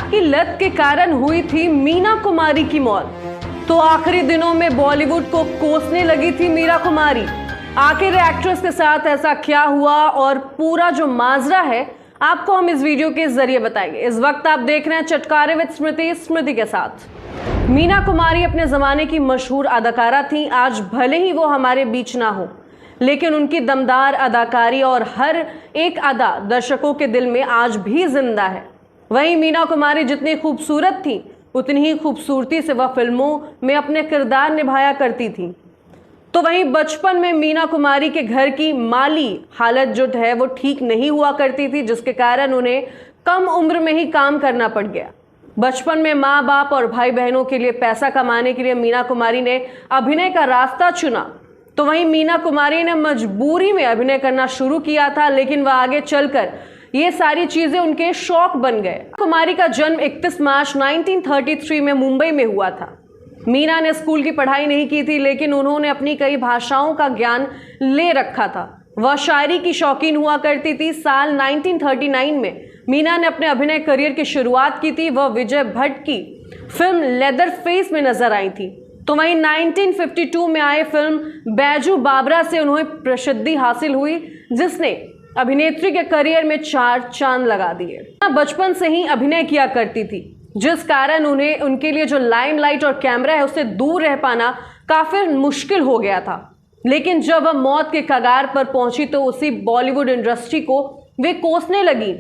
की लत के कारण हुई थी मीना कुमारी की मौत। तो आखिरी दिनों में बॉलीवुड को कोसने लगी थी मीना कुमारी। आखिर एक्ट्रेस के साथ ऐसा क्या हुआ और पूरा जो माजरा है आपको हम इस वीडियो के जरिए बताएंगे। इस वक्त आप देख रहे हैं चटकारे विद स्मृति के साथ। मीना कुमारी अपने जमाने की मशहूर अदाकारा थी। आज भले ही वो हमारे बीच ना हो, लेकिन उनकी दमदार अदाकारी और हर एक अदा दर्शकों के दिल में आज भी जिंदा है। वहीं मीना कुमारी जितनी खूबसूरत थी, उतनी ही खूबसूरती से वह फिल्मों में अपने किरदार निभाया करती थी। तो वहीं बचपन में मीना कुमारी के घर की माली हालत जो है वो ठीक नहीं हुआ करती थी, जिसके कारण उन्हें कम उम्र में ही काम करना पड़ गया। बचपन में माँ बाप और भाई बहनों के लिए पैसा कमाने के लिए मीना कुमारी ने अभिनय का रास्ता चुना। तो वहीं मीना कुमारी ने मजबूरी में अभिनय करना शुरू किया था, लेकिन वह आगे चलकर ये सारी चीजें उनके शौक बन गए। कुमारी का जन्म 31 मार्च 1933 में मुंबई में हुआ था। मीना ने स्कूल की पढ़ाई नहीं की थी, लेकिन उन्होंने अपनी कई भाषाओं का ज्ञान ले रखा था। वह शायरी की शौकीन हुआ करती थी। साल 1939 में मीना ने अपने अभिनय करियर की शुरुआत की थी। वह विजय भट्ट की फिल्म लेदर फेस में नजर आई थी। तो वहीं 1952 में आए फिल्म बैजू बाबरा से उन्हें प्रसिद्धि हासिल हुई, जिसने अभिनेत्री के करियर में 4 चांद लगा दिए। बचपन से ही अभिनय किया करती थी, जिस कारण उन्हें उनके लिए जो लाइमलाइट और कैमरा है उससे दूर रह पाना काफी मुश्किल हो गया था। लेकिन जब वह मौत के कगार पर पहुंची तो उसी बॉलीवुड इंडस्ट्री को वे कोसने लगी।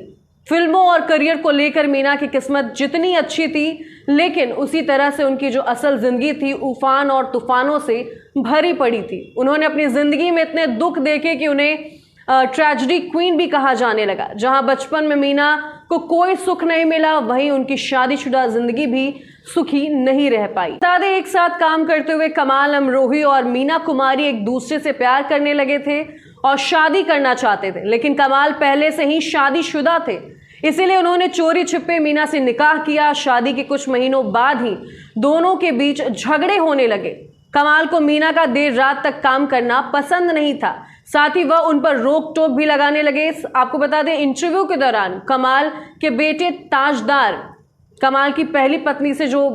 फिल्मों और करियर को लेकर मीना की किस्मत जितनी अच्छी थी, लेकिन उसी तरह से उनकी जो असल जिंदगी थी उफान और तूफानों से भरी पड़ी थी। उन्होंने अपनी जिंदगी में इतने दुख देखे कि उन्हें ट्रेजेडी क्वीन भी कहा जाने लगा। जहां बचपन में मीना को कोई सुख नहीं मिला, वहीं उनकी शादीशुदा जिंदगी भी सुखी नहीं रह पाई। सादे एक साथ काम करते हुए कमाल अमरोही और मीना कुमारी एक दूसरे से प्यार करने लगे थे और शादी करना चाहते थे, लेकिन कमाल पहले से ही शादीशुदा थे, इसीलिए उन्होंने चोरी छिपे मीना से निकाह किया। शादी के कुछ महीनों बाद ही दोनों के बीच झगड़े होने लगे। कमाल को मीना का देर रात तक काम करना पसंद नहीं था, साथ ही वह उन पर रोक टोक भी लगाने लगे। आपको बता दें, इंटरव्यू के दौरान कमाल के बेटे ताजदार कमाल की पहली पत्नी से जो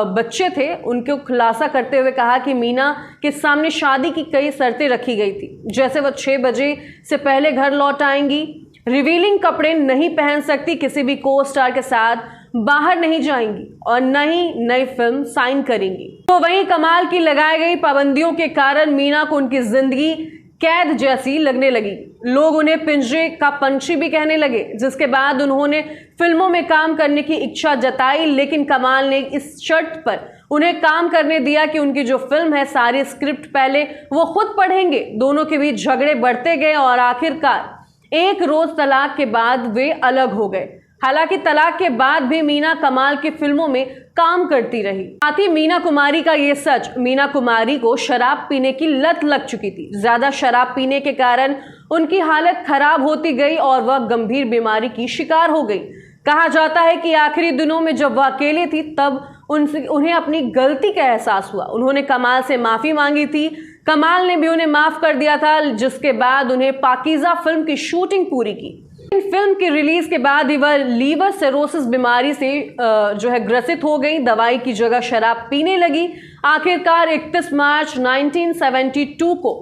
बच्चे थे उनको खुलासा करते हुए कहा कि मीना के सामने शादी की कई शर्तें रखी गई थी, जैसे वह 6 बजे से पहले घर लौट आएंगी, रिवीलिंग कपड़े नहीं पहन सकती, किसी भी को स्टार के साथ बाहर नहीं जाएंगी और न ही नई फिल्म साइन करेंगी। तो वहीं कमाल की लगाई गई पाबंदियों के कारण मीना को उनकी जिंदगी कैद जैसी लगने लगी। लोग उन्हें पिंजरे का पंछी भी कहने लगे, जिसके बाद उन्होंने फिल्मों में काम करने की इच्छा जताई, लेकिन कमाल ने इस शर्त पर उन्हें काम करने दिया कि उनकी जो फिल्म है सारी स्क्रिप्ट पहले वो खुद पढ़ेंगे। दोनों के बीच झगड़े बढ़ते गए और आखिरकार एक रोज तलाक के बाद वे अलग हो गए। हालांकि तलाक के बाद भी मीना कमाल की फिल्मों में काम करती रही। साथ ही मीना कुमारी का ये सच, मीना कुमारी को शराब पीने की लत लग चुकी थी। ज्यादा शराब पीने के कारण उनकी हालत खराब होती गई और वह गंभीर बीमारी की शिकार हो गई। कहा जाता है कि आखिरी दिनों में जब वह अकेले थी तब उन्हें अपनी गलती का एहसास हुआ। उन्होंने कमाल से माफी मांगी थी, कमाल ने भी उन्हें माफ कर दिया था, जिसके बाद उन्हें पाकीज़ा फिल्म की शूटिंग पूरी की। फिल्म की रिलीज के बाद ही वह लीवर सिरोसिस बीमारी से जो है ग्रसित हो गई। दवाई की जगह शराब पीने लगी। आखिरकार 31 मार्च 1972 को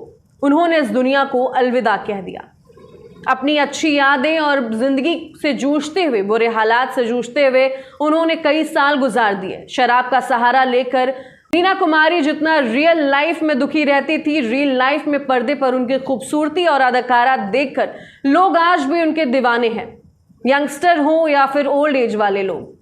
उन्होंने इस दुनिया को अलविदा कह दिया। अपनी अच्छी यादें और जिंदगी से जूझते हुए, बुरे हालात से जूझते हुए उन्होंने कई साल गुजार दिए। शराब का सहारा लेकर मीना कुमारी जितना रियल लाइफ में दुखी रहती थी, रियल लाइफ में पर्दे पर उनकी खूबसूरती और अदाकारा देखकर लोग आज भी उनके दीवाने हैं, यंगस्टर हो या फिर ओल्ड एज वाले लोग।